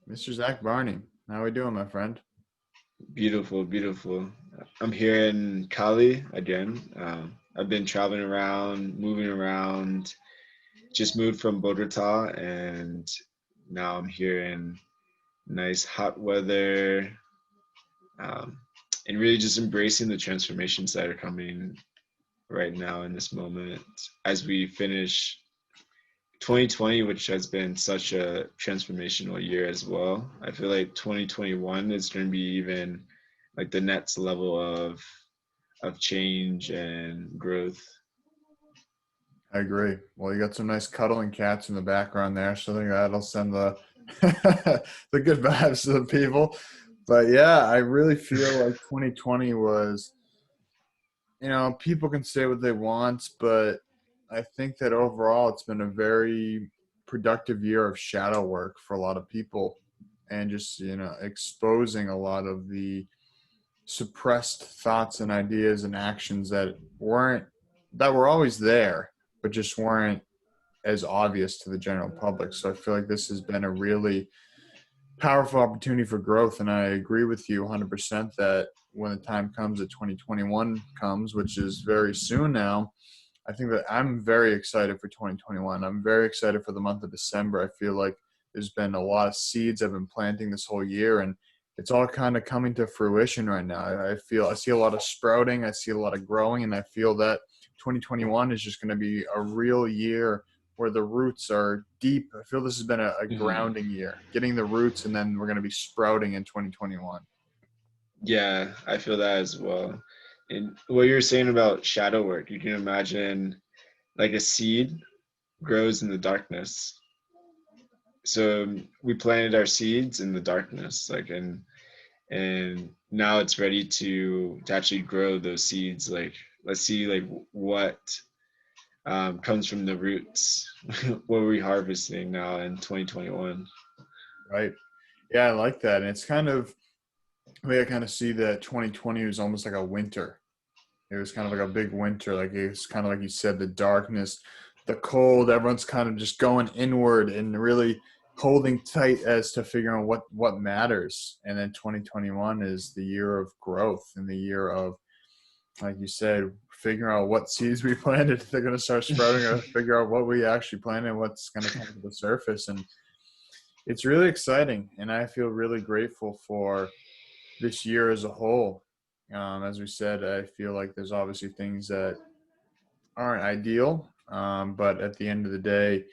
Mr. Zach Barney, how we doing, my friend? Beautiful, beautiful. I'm here in Cali again. I've been traveling around, moving around, just moved from Bogota, and now I'm here in nice hot weather, um, and really just embracing the transformations that are coming right now in this moment as we finish 2020, which has been such a transformational year as well. I feel like 2021 is going to be even like the next level of change and growth. I agree. Well, you got some nice cuddling cats in the background there, so I think that'll send the the good vibes to the people. But yeah, I really feel like 2020 was, people can say what they want, but I think that overall it's been a very productive year of shadow work for a lot of people and just, exposing a lot of the suppressed thoughts and ideas and actions that were always there but just weren't as obvious to the general public. So I feel like this has been a really powerful opportunity for growth, and I agree with you 100% that when the time comes that 2021 comes, which is very soon now, I think that I'm very excited for 2021. I'm very excited for the month of December. I feel like there's been a lot of seeds I've been planting this whole year, and it's all kind of coming to fruition right now. I see a lot of sprouting, I see a lot of growing, and I feel that 2021 is just going to be a real year where the roots are deep. I feel this has been a Mhm. grounding year, getting the roots, and then we're going to be sprouting in 2021. Yeah, I feel that as well. And what you're saying about shadow work, you can imagine like a seed grows in the darkness. So we planted our seeds in the darkness, and now it's ready to actually grow those seeds. Like let's see like what comes from the roots. What are we harvesting now in 2021? Right. Yeah, I like that. And it's kind of, I kind of see that 2020 was almost like a winter. It was kind of like a big winter. Like it's kind of like you said, the darkness, the cold. Everyone's kind of just going inward and really holding tight as to figuring out what matters. And then 2021 is the year of growth and the year of, like you said, figuring out what seeds we planted. They're going to start sprouting, or figure out what we actually planted and what's going to come to the surface. And it's really exciting. And I feel really grateful for this year as a whole. As we said, I feel like there's obviously things that aren't ideal, but at the end of the day,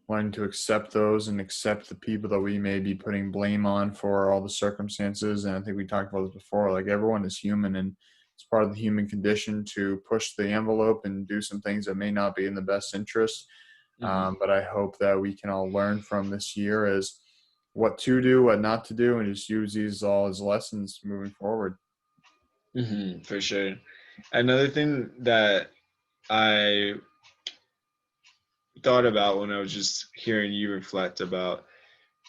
wanting to accept those and accept the people that we may be putting blame on for all the circumstances. And I think we talked about this before. Like everyone is human, and it's part of the human condition to push the envelope and do some things that may not be in the best interest. Hmm. But I hope that we can all learn from this year as what to do, what not to do, and just use these all as lessons moving forward. For sure. Another thing that I thought about when I was just hearing you reflect about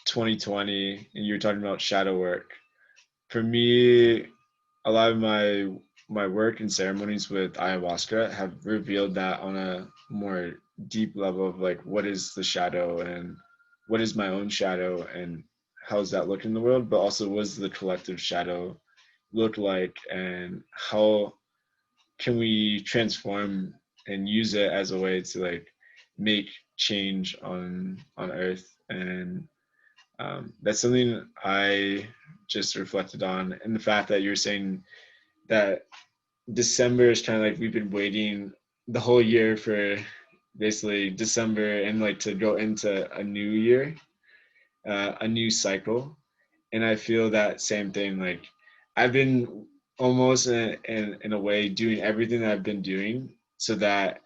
2020 and you were talking about shadow work. For me, a lot of my work and ceremonies with ayahuasca have revealed that on a more deep level of like what is the shadow and what is my own shadow and how does that look in the world, but also what does the collective shadow look like and how can we transform and use it as a way to like make change on earth. And that's something I just reflected on, and the fact that you're saying that December is kind of like we've been waiting the whole year for basically December and like to go into a new year, a new cycle. And I feel that same thing. Like I've been almost in a way doing everything that I've been doing so that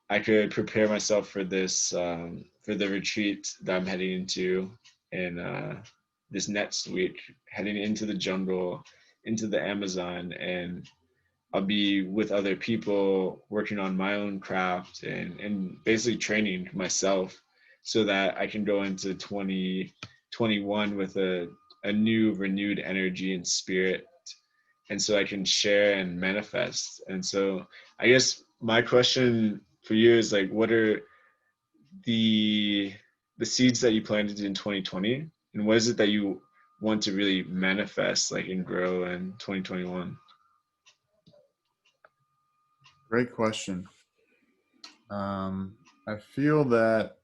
I could prepare myself for this for the retreat that I'm heading into in this next week, heading into the jungle, into the Amazon, and I'll be with other people working on my own craft and basically training myself so that I can go into 2021 with a new renewed energy and spirit, and so I can share and manifest. And so I guess my question for you is like, what are the the seeds that you planted in 2020 And what is it that you want to really manifest like and grow in 2021? Great question. I feel that,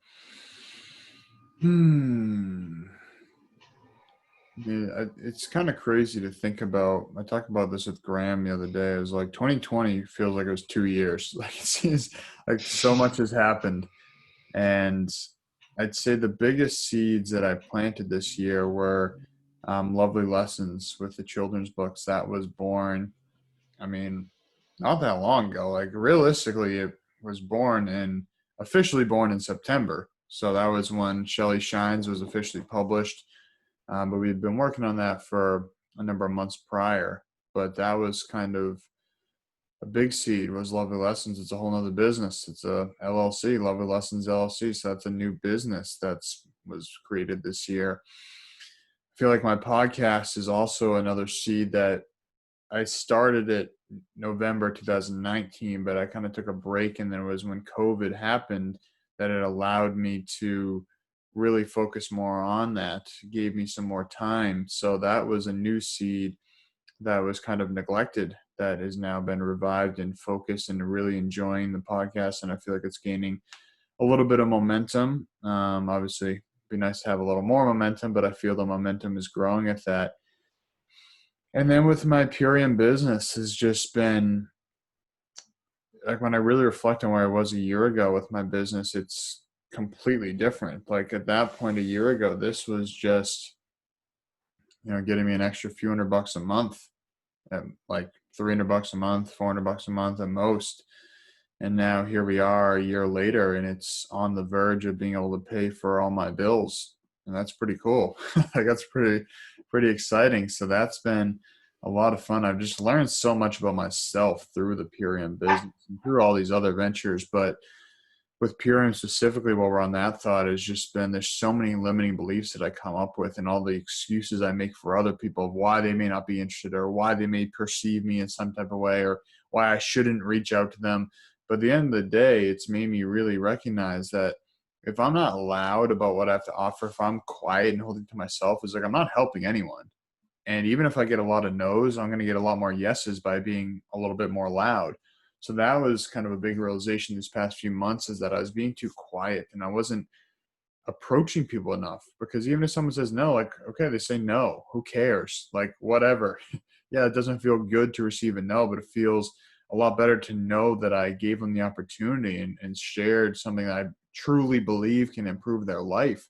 yeah, it's kind of crazy to think about. I talked about this with Graham the other day. It was like 2020 feels like it was 2 years. Like it seems like so much has happened. And I'd say the biggest seeds that I planted this year were Lovely Lessons with the children's books. That was born, I mean, not that long ago. Like realistically, it was officially born in September. So that was when Shelley Shines was officially published. But we'd been working on that for a number of months prior. But that was kind of a big seed was Lovely Lessons. It's a whole nother business. It's a LLC, Lovely Lessons LLC. So that's a new business that's was created this year. I feel like my podcast is also another seed that I started it November 2019, but I kind of took a break, and then it was when COVID happened that it allowed me to really focus more on that, gave me some more time. So that was a new seed that was kind of neglected that has now been revived and focused and really enjoying the podcast. And I feel like it's gaining a little bit of momentum. Obviously, it'd be nice to have a little more momentum, but I feel the momentum is growing at that. And then with my Purium business has just been like when I really reflect on where I was a year ago with my business, it's completely different. Like at that point a year ago, this was just, getting me an extra few $100 a month, at like $300 a month, $400 a month at most. And now here we are a year later, and it's on the verge of being able to pay for all my bills. And that's pretty cool. Like that's pretty exciting. So that's been a lot of fun. I've just learned so much about myself through the Purium business and through all these other ventures. But with Purium specifically, while we're on that thought, has just been there's so many limiting beliefs that I come up with and all the excuses I make for other people of why they may not be interested or why they may perceive me in some type of way or why I shouldn't reach out to them. But at the end of the day, it's made me really recognize that if I'm not loud about what I have to offer, if I'm quiet and holding to myself, it's like I'm not helping anyone. And even if I get a lot of no's, I'm going to get a lot more yeses by being a little bit more loud. So that was kind of a big realization these past few months is that I was being too quiet and I wasn't approaching people enough because even if someone says no, like, okay, they say no, who cares? Like, whatever. Yeah, it doesn't feel good to receive a no, but it feels a lot better to know that I gave them the opportunity and shared something that I truly believe can improve their life.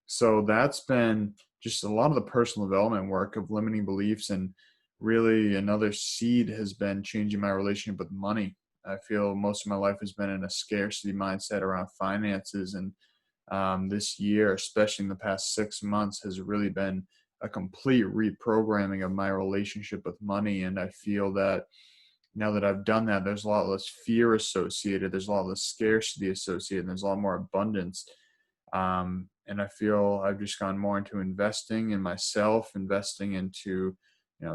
So that's been just a lot of the personal development work of limiting beliefs. And really another seed has been changing my relationship with money. I feel most of my life has been in a scarcity mindset around finances. And this year, especially in the past 6 months, has really been a complete reprogramming of my relationship with money. And I feel that now that I've done that, there's a lot less fear associated. There's a lot less scarcity associated. And there's a lot more abundance. And I feel I've just gone more into investing in myself, investing into,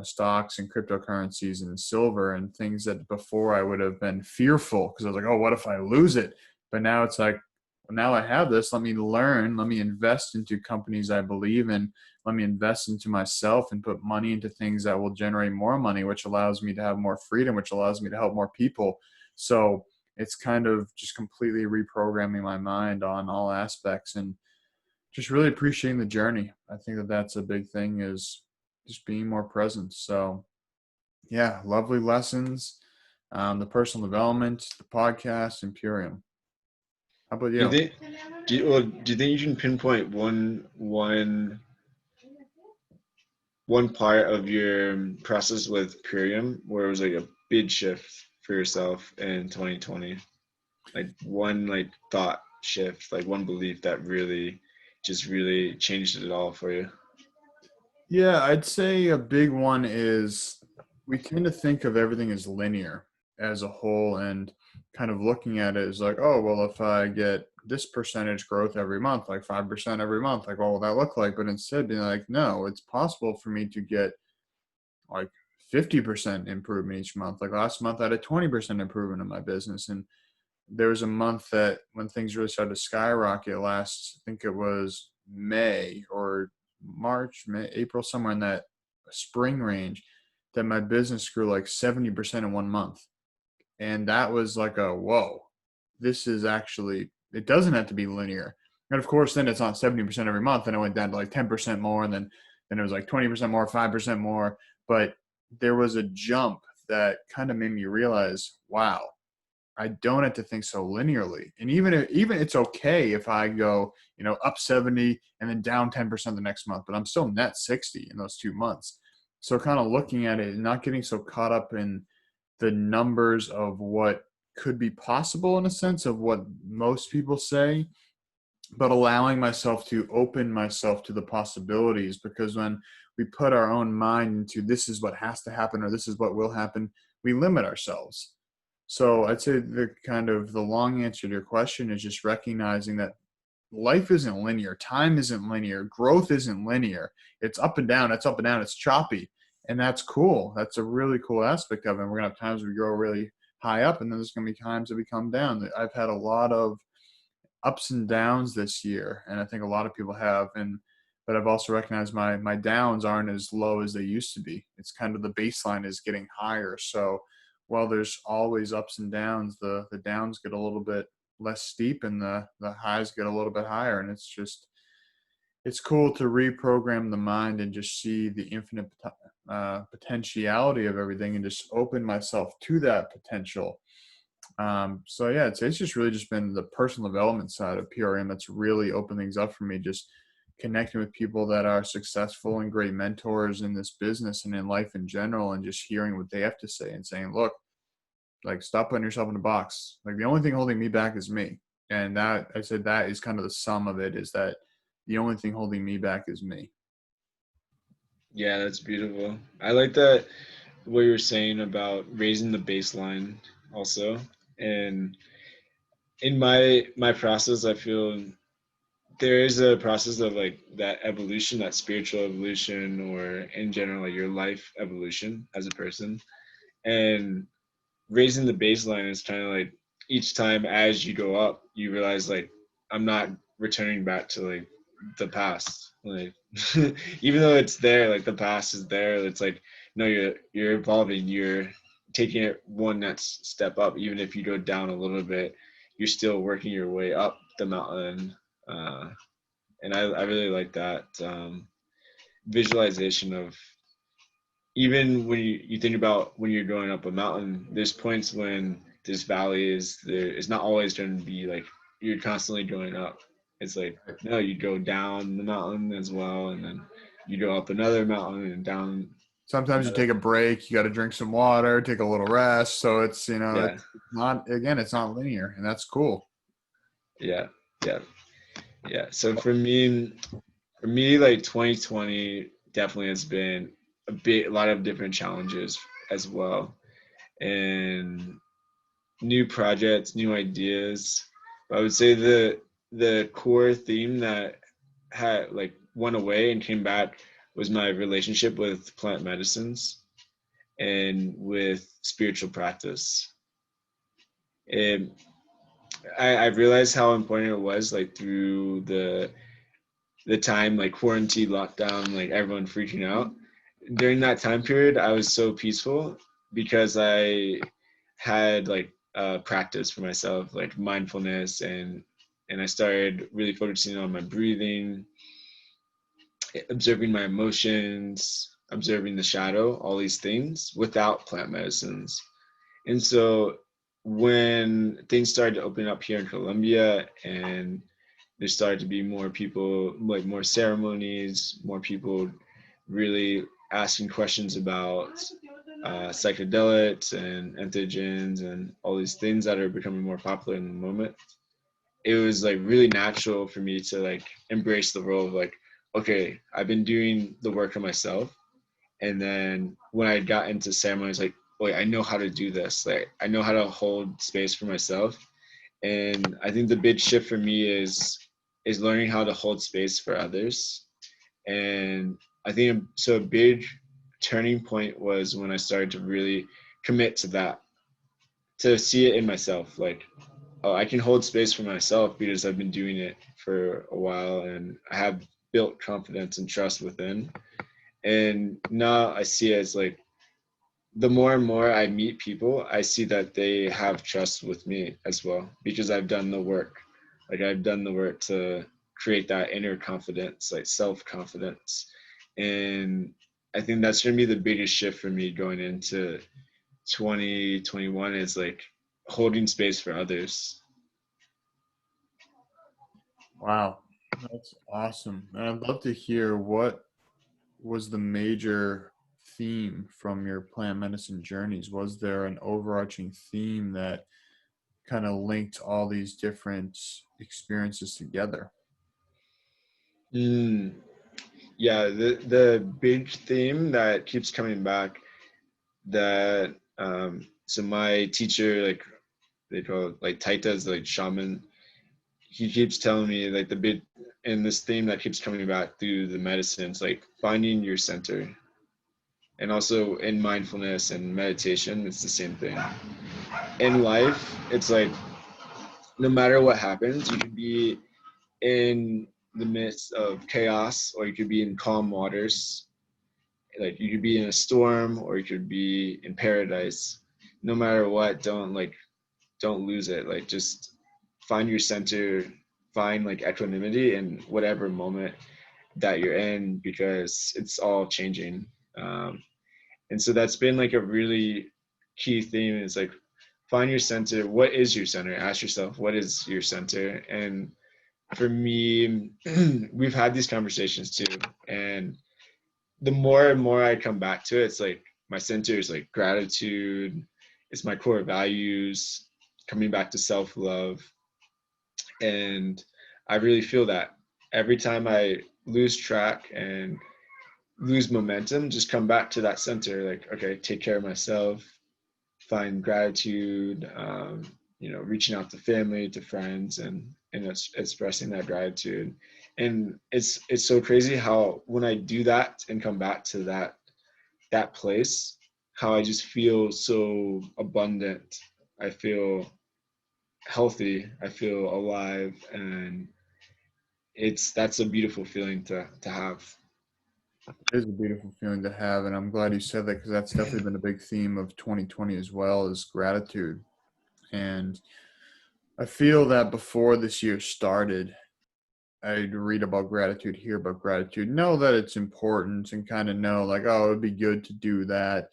stocks and cryptocurrencies and silver and things that before I would have been fearful because I was like, oh, what if I lose it? But now it's like, well, now I have this. Let me learn. Let me invest into companies I believe in. Let me invest into myself and put money into things that will generate more money, which allows me to have more freedom, which allows me to help more people. So it's kind of just completely reprogramming my mind on all aspects and just really appreciating the journey. I think that that's a big thing is just being more present. So yeah, Lovely Lessons, the personal development, the podcast, and Purium. How about Do you you? think do you think you can pinpoint one part of your process with Purium where it was like a big shift for yourself in 2020? Like one like thought shift, like one belief that really changed it all for you. Yeah, I'd say a big one is we tend to think of everything as linear as a whole and kind of looking at it as like, oh, well, if I get this percentage growth every month, like 5% every month, like what will that look like? But instead being like, no, it's possible for me to get like 50% improvement each month. Like last month, I had a 20% improvement in my business. And there was a month that when things really started to skyrocket last, I think it was May or March, May, April, somewhere in that spring range, that my business grew like 70% in 1 month. And that was like a, whoa, this is actually, it doesn't have to be linear. And of course, then it's not 70% every month. And it went down to like 10% more. And then it was like 20% more, 5% more. But there was a jump that kind of made me realize, wow, I don't have to think so linearly. And even it's okay if I go, up 70 and then down 10% the next month, but I'm still net 60 in those 2 months. So kind of looking at it and not getting so caught up in the numbers of what could be possible, in a sense of what most people say, but allowing myself to open myself to the possibilities, because when we put our own mind into this is what has to happen or this is what will happen, we limit ourselves. So I'd say the long answer to your question is just recognizing that life isn't linear, time isn't linear, growth isn't linear. It's up and down, it's choppy. And that's cool. That's a really cool aspect of it. And we're gonna have times we grow really high up, and then there's gonna be times that we come down. I've had a lot of ups and downs this year, and I think a lot of people have. But I've also recognized my downs aren't as low as they used to be. It's kind of the baseline is getting higher. So while there's always ups and downs, the downs get a little bit less steep and the highs get a little bit higher. And it's cool to reprogram the mind and just see the infinite potentiality of everything and just open myself to that potential. So yeah, it's just really just been the personal development side of PRM that's really opened things up for me. Just connecting with people that are successful and great mentors in this business and in life in general, and just hearing what they have to say and saying, look, like, stop putting yourself in a box. Like, the only thing holding me back is me. And that, I said, that is kind of the sum of it, is that the only thing holding me back is me. Yeah, that's beautiful. I like that what you were saying about raising the baseline also. And in my process, I feel there is a process of like that evolution, that spiritual evolution, or in general, like your life evolution as a person. And raising the baseline is kind of like each time as you go up, you realize like I'm not returning back to like the past. Like even though it's there, like the past is there. It's like no, you're evolving. You're taking it one next step up. Even if you go down a little bit, you're still working your way up the mountain. And I really like that visualization of even when you think about when you're going up a mountain, there's points when there's valleys. It's not always going to be like you're constantly going up. It's like no, you go down the mountain as well, and then you go up another mountain and down Sometimes you another. take a break, you got to drink some water, take a little rest. So it's, Yeah, it's not linear, and that's cool. yeah, yeah, yeah. So for me, like 2020 definitely has been a lot of different challenges as well, and new projects, new ideas. But I would say the core theme that had like went away and came back was my relationship with plant medicines and with spiritual practice. And I realized how important it was, like through the time, like quarantine lockdown, like everyone freaking out. During that time period, I was so peaceful because I had like practice for myself, like mindfulness, and I started really focusing on my breathing, observing my emotions, observing the shadow, all these things without plant medicines. And so when things started to open up here in Colombia and there started to be more people, like more ceremonies, more people really asking questions about psychedelics and entheogens and all these things that are becoming more popular in the moment. It was like really natural for me to like embrace the role of like, okay, I've been doing the work on myself. And then when I got into ceremonies, like, wait, I know how to do this. Like, I know how to hold space for myself. And I think the big shift for me is learning how to hold space for others. And I think so a big turning point was when I started to really commit to that, to see it in myself. Like, oh, I can hold space for myself because I've been doing it for a while and I have built confidence and trust within. And now I see it as like, the more and more I meet people, I see that they have trust with me as well, because I've done the work. Like I've done the work to create that inner confidence, like self-confidence. And I think that's going to be the biggest shift for me going into 2021, is like holding space for others. Wow, that's awesome. And I'd love to hear what was the major theme from your plant medicine journeys. Was there an overarching theme that kind of linked all these different experiences together? Mm, yeah, the big theme that keeps coming back, that so my teacher, like they call it like taitas, like shaman, he keeps telling me like the big, and this theme that keeps coming back through the medicines, like finding your center. And also in mindfulness and meditation, it's the same thing. In life, it's like no matter what happens, you could be in the midst of chaos, or you could be in calm waters. Like you could be in a storm, or you could be in paradise. No matter what, don't lose it. Like just find your center, find like equanimity in whatever moment that you're in, because it's all changing. And so that's been like a really key theme, is like find your center. What is your center? Ask yourself, what is your center? And for me, we've had these conversations too. And the more and more I come back to it, it's like my center is like gratitude. It's my core values, coming back to self-love. And I really feel that every time I lose track and lose momentum, just come back to that center. Like, okay, take care of myself, find gratitude, reaching out to family, to friends, and it's expressing that gratitude. And it's so crazy how when I do that and come back to that place, how I just feel so abundant. I feel healthy. I feel alive, and that's a beautiful feeling to have. It is a beautiful feeling to have, and I'm glad you said that, because that's definitely been a big theme of 2020 as well, is gratitude. And I feel that before this year started, I'd read about gratitude, hear about gratitude, know that it's important, and kind of know like, oh, it would be good to do that.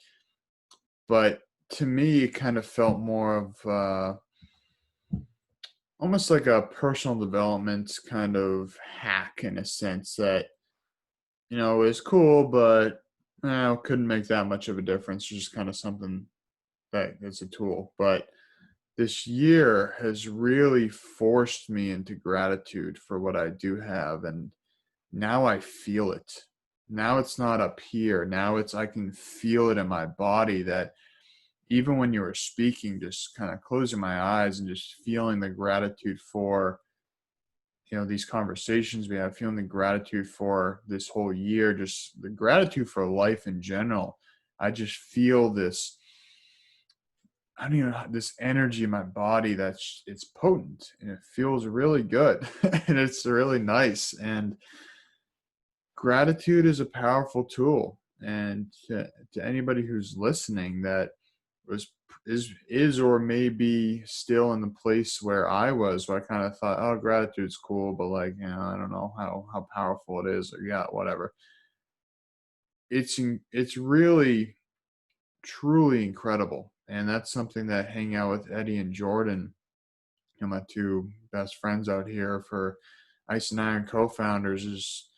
But to me, it kind of felt more of almost like a personal development kind of hack, in a sense that, it was cool, but couldn't make that much of a difference. Just kind of something that is a tool. But this year has really forced me into gratitude for what I do have. And now I feel it. Now it's not up here. Now I can feel it in my body, that even when you were speaking, just kind of closing my eyes and just feeling the gratitude for, these conversations we have, feeling the gratitude for this whole year, just the gratitude for life in general. I just feel this, I don't even know, this energy in my body it's potent, and it feels really good and it's really nice. And gratitude is a powerful tool. And to anybody who's listening that was is or may be still in the place where I was, where I kind of thought, oh, gratitude's cool, but like, I don't know how powerful it is, or yeah, whatever. It's really truly incredible. And that's something that hanging out with Eddie and Jordan, my two best friends out here for Ice and Iron co-founders, is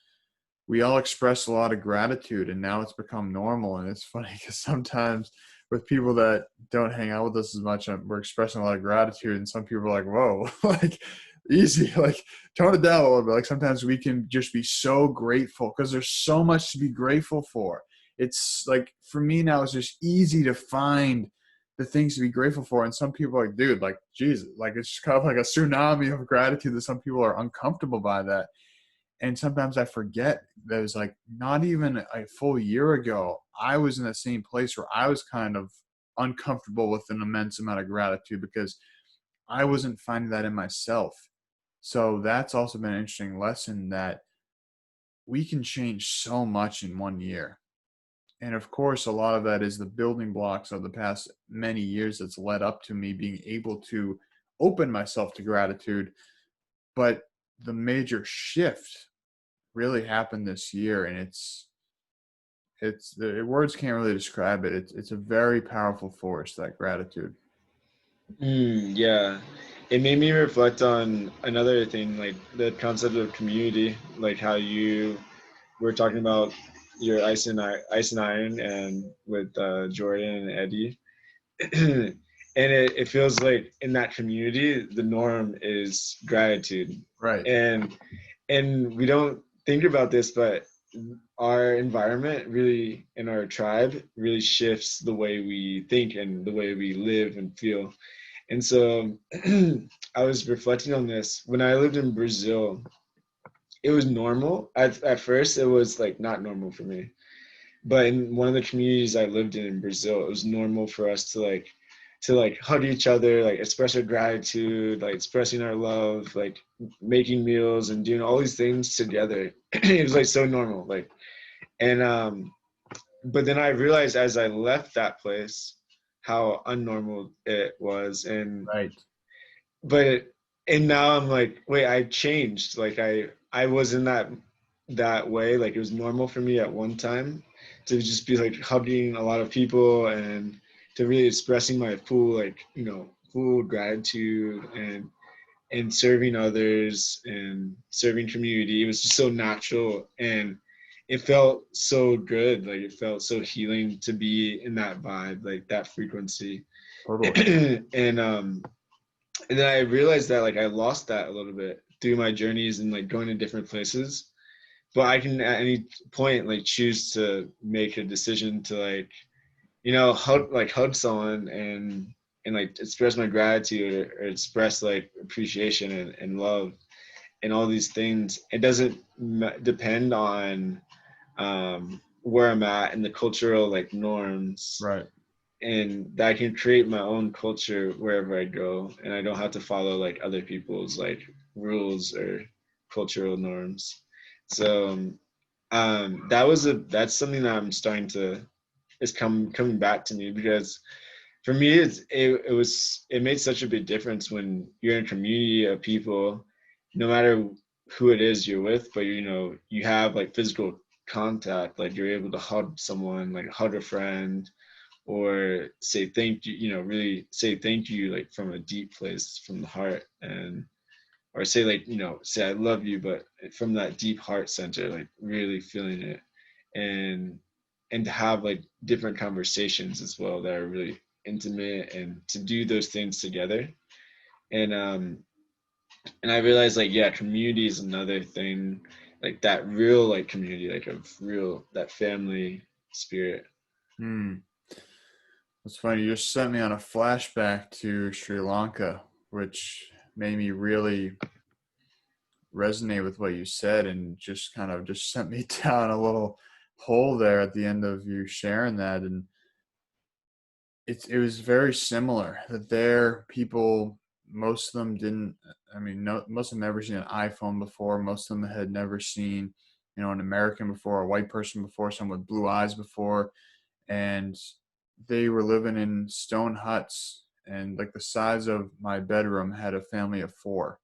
we all express a lot of gratitude, and now it's become normal. And it's funny because sometimes with people that don't hang out with us as much, we're expressing a lot of gratitude, and some people are like, whoa, like easy, like tone it down a little bit. Like sometimes we can just be so grateful because there's so much to be grateful for. It's like, for me now, it's just easy to find the things to be grateful for. And some people are like, dude, like Jesus, like it's just kind of like a tsunami of gratitude that some people are uncomfortable by that. And sometimes I forget that it was like not even a full year ago, I was in that same place where I was kind of uncomfortable with an immense amount of gratitude because I wasn't finding that in myself. So that's also been an interesting lesson, that we can change so much in 1 year. And of course, a lot of that is the building blocks of the past many years that's led up to me being able to open myself to gratitude. But the major shift really happened this year, and it's the words can't really describe it. It's a very powerful force, that gratitude. Yeah, it made me reflect on another thing, like the concept of community, like how you were talking about your ice and iron, and with Jordan and Eddie, and it feels like in that community, the norm is gratitude, Right. and we don't think about this, but our environment really in our tribe really shifts the way we think and the way we live and feel. And so I was reflecting on this when I lived in Brazil. It was normal. At first, it was like not normal for me. But in one of the communities I lived in Brazil, it was normal for us to like hug each other, like express our gratitude, like expressing our love, like making meals and doing all these things together. It was like so normal. Like, and but then I realized as I left that place how unnormal it was. Right. But and now I'm like, wait, I changed. Like I wasn't that way. Like it was normal for me at one time to just be like hugging a lot of people and to really expressing my full, like, full gratitude and serving others and serving community. It was just so natural, and it felt so good. Like it felt so healing to be in that vibe, like that frequency. Totally. And then I realized that like I lost that a little bit through my journeys and like going to different places. But I can at any point like choose to make a decision to like, hug someone and like express my gratitude, or express like appreciation and love and all these things. It doesn't depend on where I'm at and the cultural like norms, Right. and that I can create my own culture wherever I go, and I don't have to follow like other people's like rules or cultural norms. So that's something that I'm starting to is coming back to me, because for me it made such a big difference when you're in a community of people, no matter who it is you're with, but you have like physical contact, like you're able to hug someone, like hug a friend, or say thank you, really say thank you, like from a deep place from the heart, and or say like, say I love you, but from that deep heart center, like really feeling it, and to have like different conversations as well that are really intimate, and to do those things together. And I realized like, yeah, community is another thing, like that real like community, like of real that family spirit. Hmm. It's funny. You just sent me on a flashback to Sri Lanka, which made me really resonate with what you said, and just kind of just sent me down a little hole there at the end of you sharing that. And it was very similar that there people, most of them didn't, I mean, no, most of them never seen an iPhone before. Most of them had never seen, an American before, a white person before, someone with blue eyes before. And they were living in stone huts, and like the size of my bedroom had a family of four,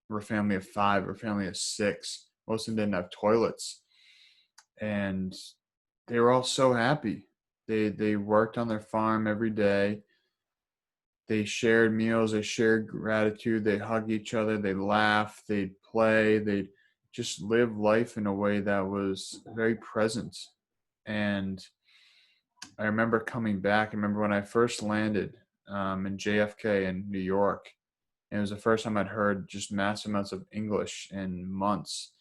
or a family of five, or a family of six. Most of them didn't have toilets, and they were all so happy. They worked on their farm every day. They shared meals. They shared gratitude. They hugged each other. They laughed. They'd play. They'd just live life in a way that was very present. And I remember coming back. I remember when I first landed in JFK in New York. And it was the first time I'd heard just massive amounts of English in months.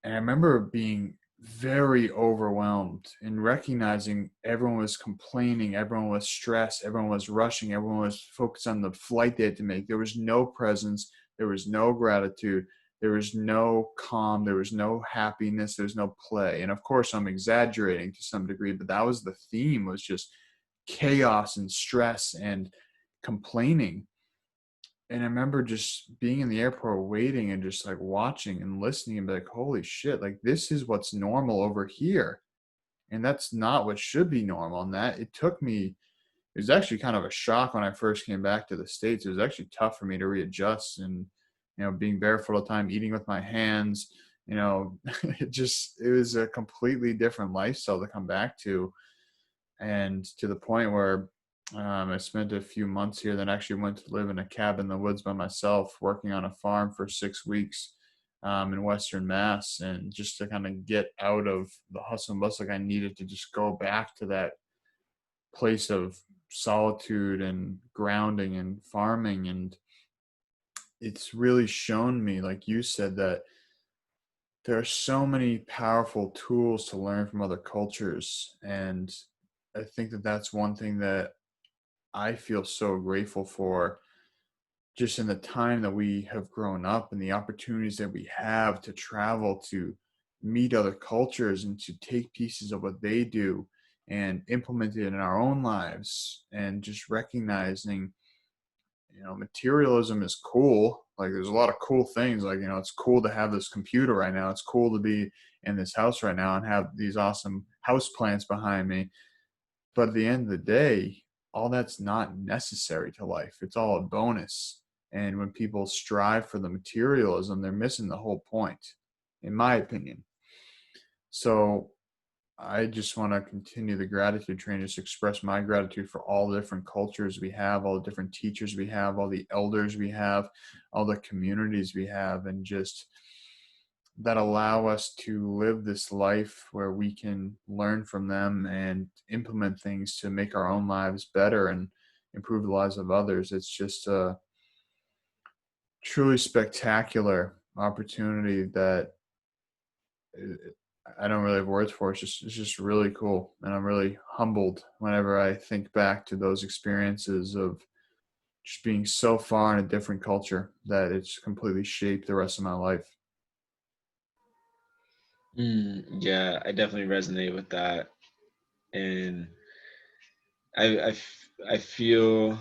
And I remember being very overwhelmed and recognizing everyone was complaining, everyone was stressed, everyone was rushing, everyone was focused on the flight they had to make. There was no presence, there was no gratitude, there was no calm, there was no happiness, there was no play. And of course, I'm exaggerating to some degree, but that was the theme, was just chaos and stress and complaining. And I remember just being in the airport waiting and just like watching and listening and be like, holy shit, like this is what's normal over here. And that's not what should be normal. And that it took me, it was actually kind of a shock when I first came back to the States. It was actually tough for me to readjust and, being barefoot all the time, eating with my hands, it was a completely different lifestyle to come back to. And to the point where I spent a few months here, then actually went to live in a cabin in the woods by myself, working on a farm for 6 weeks in Western Mass. And just to kind of get out of the hustle and bustle, like I needed to just go back to that place of solitude and grounding and farming. And it's really shown me, like you said, that there are so many powerful tools to learn from other cultures. And I think that that's one thing that I feel so grateful for, just in the time that we have grown up and the opportunities that we have to travel to meet other cultures and to take pieces of what they do and implement it in our own lives. And just recognizing, materialism is cool. Like there's a lot of cool things. Like, it's cool to have this computer right now. It's cool to be in this house right now and have these awesome house plants behind me. But at the end of the day, all that's not necessary to life. It's all a bonus. And when people strive for the materialism, they're missing the whole point, in my opinion. So I just want to continue the gratitude train, just express my gratitude for all the different cultures we have, all the different teachers we have, all the elders we have, all the communities we have, and just that allow us to live this life where we can learn from them and implement things to make our own lives better and improve the lives of others. It's just a truly spectacular opportunity that I don't really have words for. It's just really cool. And I'm really humbled whenever I think back to those experiences of just being so far in a different culture that it's completely shaped the rest of my life. Yeah, I definitely resonate with that. And I feel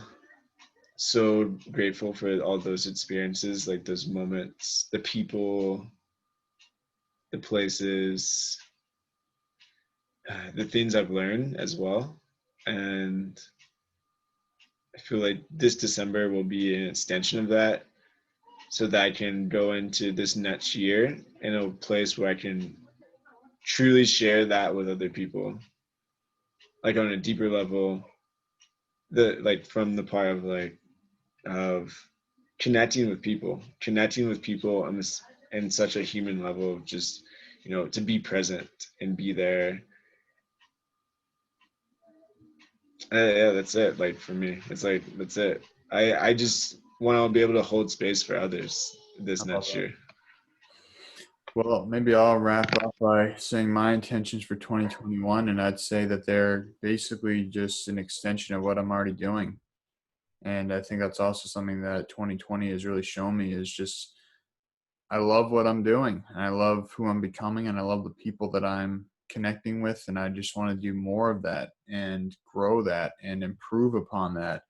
so grateful for all those experiences, like those moments, the people, the places, the things I've learned as well. And I feel like this December will be an extension of that, so that I can go into this next year in a place where I can truly share that with other people, like on a deeper level, the like from the part of of connecting with people on this in such a human level of just, to be present and be there. Yeah, that's it. Like for me, it's like that's it. I just want to be able to hold space for others I this love next that. year. Well, maybe I'll wrap up by saying my intentions for 2021, and I'd say that they're basically just an extension of what I'm already doing. And I think that's also something that 2020 has really shown me is just I love what I'm doing and I love who I'm becoming and I love the people that I'm connecting with. And I just want to do more of that and grow that and improve upon that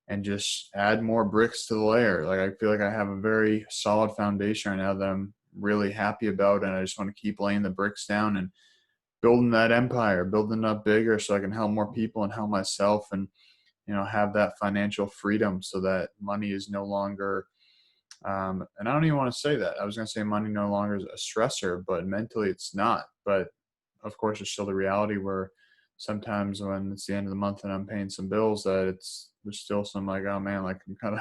and just add more bricks to the layer. Like I feel like I have a very solid foundation right now that I'm really happy about. And I just want to keep laying the bricks down and building that empire, building it up bigger so I can help more people and help myself and, have that financial freedom so that money is no longer and I don't even want to say that. I was going to say money no longer is a stressor, but mentally it's not. But of course, it's still the reality where sometimes when it's the end of the month and I'm paying some bills, that there's still some like, oh man, like I'm kind of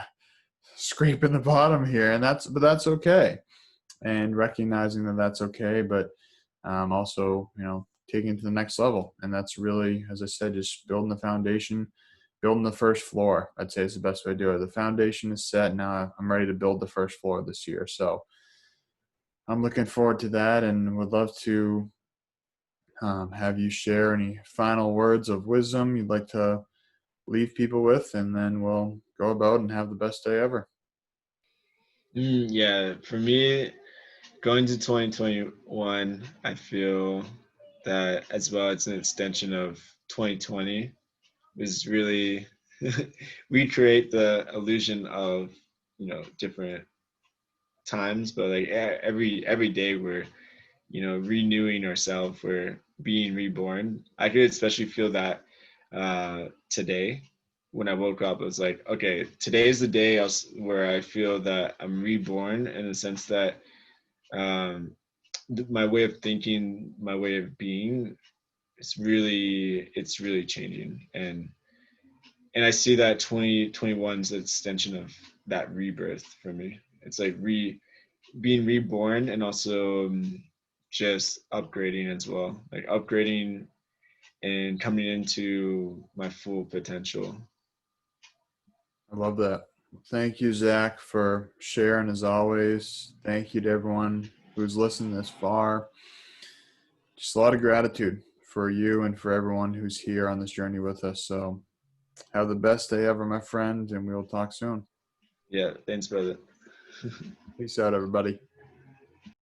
scraping the bottom here, and but that's okay. And recognizing that that's okay, but also taking it to the next level, and that's really, as I said, just building the foundation, building the first floor. I'd say is the best way to do it. The foundation is set. Now I'm ready to build the first floor this year. So I'm looking forward to that and would love to have you share any final words of wisdom you'd like to leave people with, and then we'll go about and have the best day ever. Yeah, for me, going to 2021, I feel that as well, it's an extension of 2020. Is really recreate the illusion of different times, but like every day we're renewing ourselves, we're being reborn. I could especially feel that today when I woke up. It was like, okay, today is the day where I feel that I'm reborn, in the sense that um, my way of thinking, my way of being, it's really changing. And I see that 2021 is an extension of that rebirth for me. It's like being reborn, and also just upgrading as well, like upgrading and coming into my full potential. I love that. Thank you, Zach, for sharing as always. Thank you to everyone who's listened this far. Just a lot of gratitude for you and for everyone who's here on this journey with us. So have the best day ever, my friend, and we will talk soon. Yeah, thanks, brother. Peace out, everybody.